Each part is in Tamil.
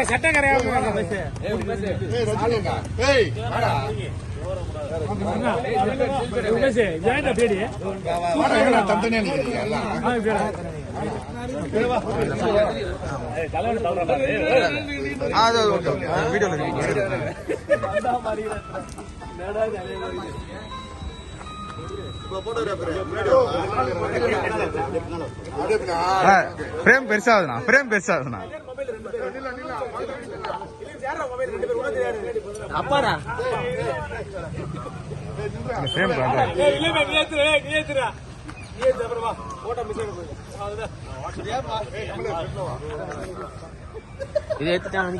சட்டம் கரையாடு பிரேம் பெருசாகுதுண்ணா, பிரேம் பெருசாகுதுண்ணா. அப்பாடா இது எடுத்துட்டான்.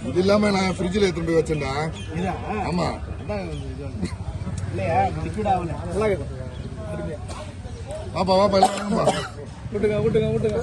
இது இல்லாம நான் ஃப்ரிட்ஜில் எடுத்துட்டு போய் வச்சேன்டா. ஆமா வாப்பா வாப்பா எல்லாம் விட்டுங்க விட்டுங்க விட்டுங்க.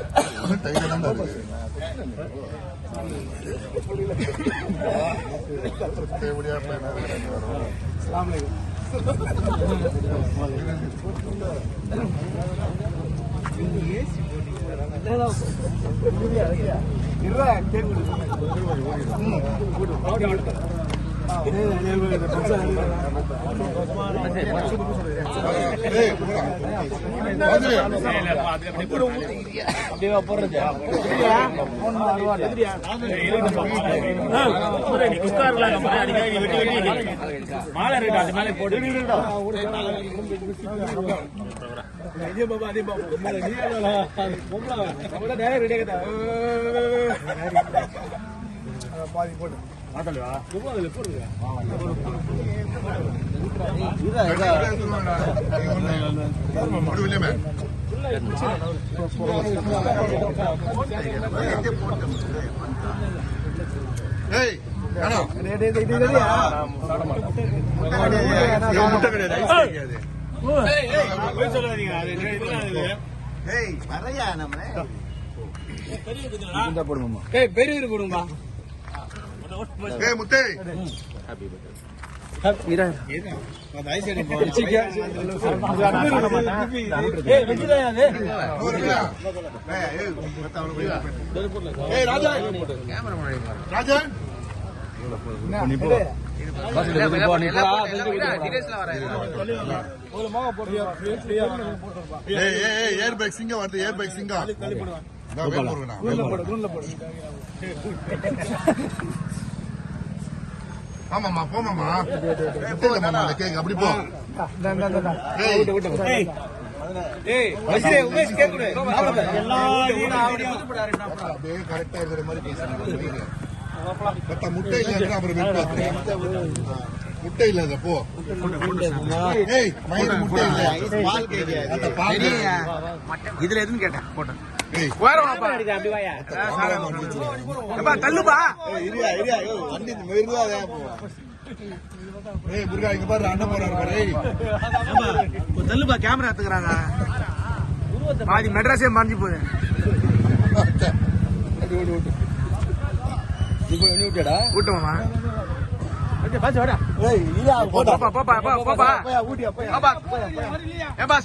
பெரிய போடுங்க முத்தே ஏர் பைக் சிங்கம் வருது. ஏர் பைக் சிங்கம் ஆமாமா போமாமா கேக் அப்படி போ. கரெக்டா இருக்கிற மாதிரி பேசுறேன். முட்டை இல்ல அப்புறம் முட்டை இல்ல போ. இதுல எதுன்னு கேட்டேன் போட்டேன். தள்ளுப்பா தள்ளுப்பா கேமரா எடுத்துக்கிறாங்க. பாதி மெட்ராஸே மறைஞ்சு போகுது. ஊட்டமா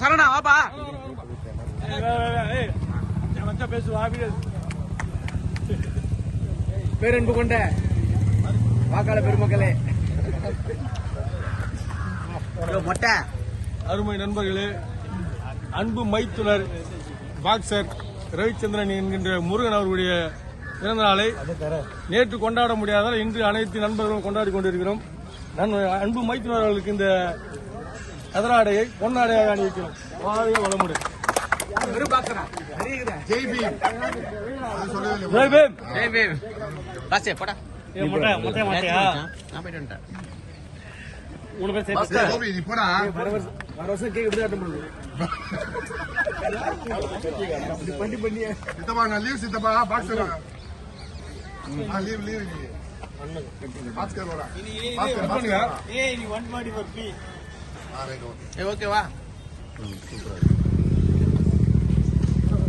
சரணா வாப்பா பேரன்பு கொண்ட வாக்காள பெருமக்களே, மொட்டை அருமை நண்பர்களே, அன்பு மைத்துனர் பாக்சர் ரவிச்சந்திரன் என்கின்ற முருகன் அவர்களுடைய பிறந்த நாளை நேற்று கொண்டாட முடியாதால் இன்று அனைத்து நண்பர்களும் கொண்டாடி கொண்டிருக்கிறோம். அன்பு மைத்துனர் அவர்களுக்கு இந்த கதராடையை பொன்னாடையாக அணி வைக்கிறோம். வாழ்க வளமுடன். வெறும் பாக்குறா ஜெய் பீம் அது சொல்லவே இல்லை. ஜெய் பீம். ஜெய் பீம் பாசே போடா நான் போயிட்டு வந்துட்டேன் கோபி, நீ போடா. வர வருஷம் கேக் எப்படி அட்டன் பண்ணுது பண்ணி சித்தப்பா நான் லீவ் சித்தப்பா பாக்ஸர் லீவ் பாஸ்கர் வரா பண்ணுங்க. ஓகேவா